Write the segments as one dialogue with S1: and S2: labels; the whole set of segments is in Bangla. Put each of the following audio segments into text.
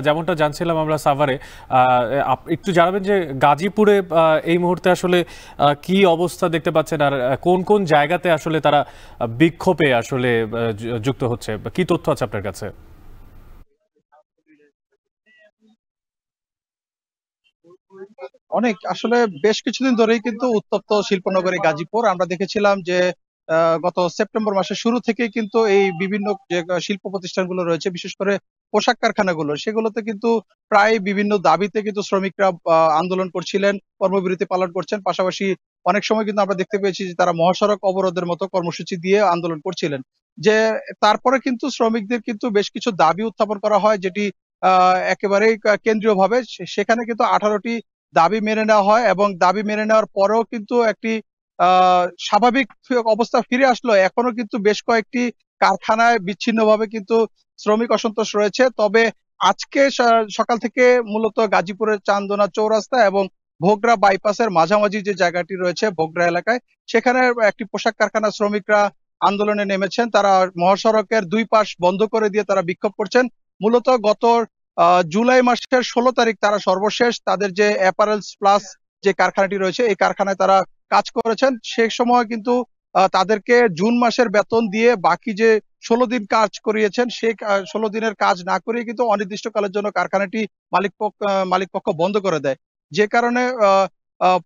S1: যেমনটা জানছিলাম আমরা সাভারে, একটু জানাবেন যে গাজীপুরে এই মুহূর্তে আসলে কি অবস্থা দেখতে পাচ্ছেন, আর কোন কোন জায়গাতে আসলে তারা বিক্ষোভে আসলে যুক্ত হচ্ছে, কি তথ্য আছে আপনার কাছে?
S2: অনেক আসলে বেশ কিছুদিন ধরেই কিন্তু উত্তপ্ত শিল্পনগরী গাজীপুর। আমরা দেখেছিলাম যে গত সেপ্টেম্বর মাসের শুরু থেকেই কিন্তু এই বিভিন্ন যে শিল্প প্রতিষ্ঠানগুলো রয়েছে, বিশেষ করে পোশাক কারখানাগুলো, সেগুলোতে কিন্তু প্রায় বিভিন্ন দাবিতে কিন্তু শ্রমিকরা আন্দোলন করছিলেন, কর্মবিরতি পালন করছেন। পাশাপাশি অনেক সময় কিন্তু আমরা দেখতে পেয়েছি যে তারা মহাসড়ক অবরোধের মতো কর্মসূচি দিয়ে আন্দোলন করছিলেন। যে তারপরে কিন্তু শ্রমিকদের কিন্তু বেশ কিছু দাবি উত্থাপন করা হয়, যেটি একেবারেই কেন্দ্রীয়ভাবে সেখানে কিন্তু 18টি দাবি মেনে নেওয়া হয়, এবং দাবি মেনে নেওয়ার পরেও কিন্তু একটি স্বাভাবিক অবস্থা ফিরে আসলো। এখনো কিন্তু বেশ কয়েকটি কারখানায় বিচ্ছিন্নভাবে কিন্তু শ্রমিক অসন্তোষ রয়েছে। তবে আজকে সকাল থেকে মূলত গাজীপুরের চান্দনা চৌরাস্তা এবং ভোগড়া বাইপাসের মাঝামাঝি যে জায়গাটি রয়েছে ভোগড়া এলাকায়, সেখানে একটি পোশাক কারখানার শ্রমিকরা আন্দোলনে নেমেছেন। তারা মহাসড়কের দুই পাশ বন্ধ করে দিয়ে তারা বিক্ষোভ করছেন। মূলত গত জুলাই মাসের 16 তারিখ তারা সর্বশেষ তাদের যে অ্যাপারেলস প্লাস যে কারখানাটি রয়েছে এই কারখানায় তারা কাজ করেছেন। সে সময় কিন্তু তাদেরকে জুন মাসের বেতন দিয়ে বাকি যে 16 দিন কাজ করিয়েছেন, সেই 16 দিনের কাজ না করিয়ে কিন্তু অনির্দিষ্টকালের জন্য কারখানাটি মালিক পক্ষ বন্ধ করে দেয়। যে কারণে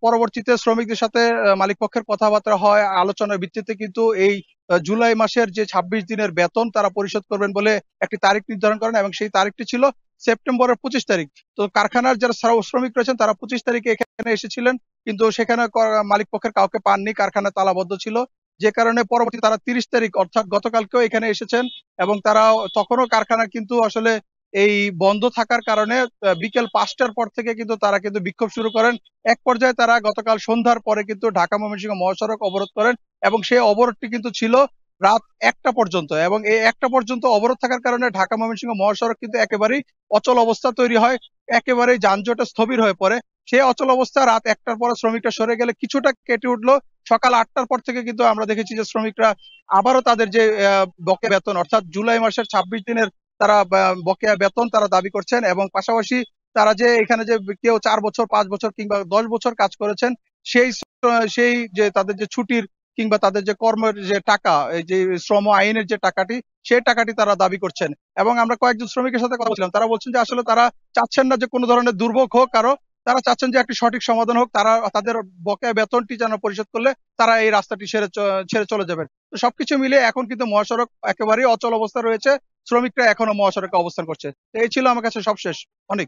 S2: পরবর্তীতে শ্রমিকদের সাথে মালিক পক্ষের কথাবার্তা হয়। আলোচনার ভিত্তিতে কিন্তু এই জুলাই মাসের যে 26 দিনের বেতন তারা পরিশোধ করবেন বলে একটি তারিখ নির্ধারণ করেন, এবং সেই তারিখটি ছিল সেপ্টেম্বরের 25 তারিখ। তো কারখানার যারা শ্রমিক রয়েছেন তারা 25 তারিখে এখানে এসেছিলেন, কিন্তু সেখানে মালিক পক্ষের কাউকে পাননি, কারখানা তালাবদ্ধ ছিল। যে কারণে পরবর্তী তারা 30 তারিখ অর্থাৎ গতকালকেও এখানে এসেছেন, এবং তারা তখনও কারখানা কিন্তু আসলে এই বন্ধ থাকার কারণে বিকেল 5টার পর থেকে কিন্তু তারা কিন্তু বিক্ষোভ শুরু করেন। এক পর্যায়ে তারা গতকাল সন্ধ্যার পরে কিন্তু ঢাকা ময়মনসিংহ মহাসড়ক অবরোধ করেন, এবং সেই অবরোধটি কিন্তু ছিল রাত 1টা পর্যন্ত। এবং এই 1টা পর্যন্ত অবরোধ থাকার কারণে ঢাকা ময়মনসিংহ মহাসড়ক কিন্তু একেবারেই অচল অবস্থা তৈরি হয়, একেবারেই যানজটে স্থবির হয়ে পড়ে। সেই অচল অবস্থা রাত 1টার পরে শ্রমিকরা সরে গেলে কিছুটা কেটে উঠলো। সকাল 8টার পর থেকে কিন্তু আমরা দেখেছি যে শ্রমিকরা আবারও তাদের যে বকেয়া বেতন অর্থাৎ জুলাই মাসের 26 দিনের তারা বকেয়া বেতন তারা দাবি করছেন, এবং পাশাপাশি তারা যে এখানে যে কেউ 4 বছর 5 বছর কিংবা 10 বছর কাজ করেছেন, সেই সেই যে তাদের যে ছুটির কিংবা তাদের যে কর্মের যে টাকা, এই যে শ্রম আইনের যে টাকাটি, সেই টাকাটি তারা দাবি করছেন। এবং আমরা কয়েকজন শ্রমিকের সাথে কথা বলছিলাম, তারা বলছেন যে আসলে তারা চাচ্ছেন না যে কোনো ধরনের দুর্ভোগ হোক কারো, তারা চাচ্ছেন যে একটি সঠিক সমাধান হোক। তারা তাদের বকেয়া বেতনটি যেন পরিশোধ করলে তারা এই রাস্তাটি ছেড়ে চলে যাবেন। তো সবকিছু মিলিয়ে এখন কিন্তু মহাসড়ক একেবারেই অচল অবস্থা রয়েছে। শ্রমিকরা এখনো মহাসড়কে অবস্থান করছে। তো এই ছিল আমার কাছে সবশেষ। অনেক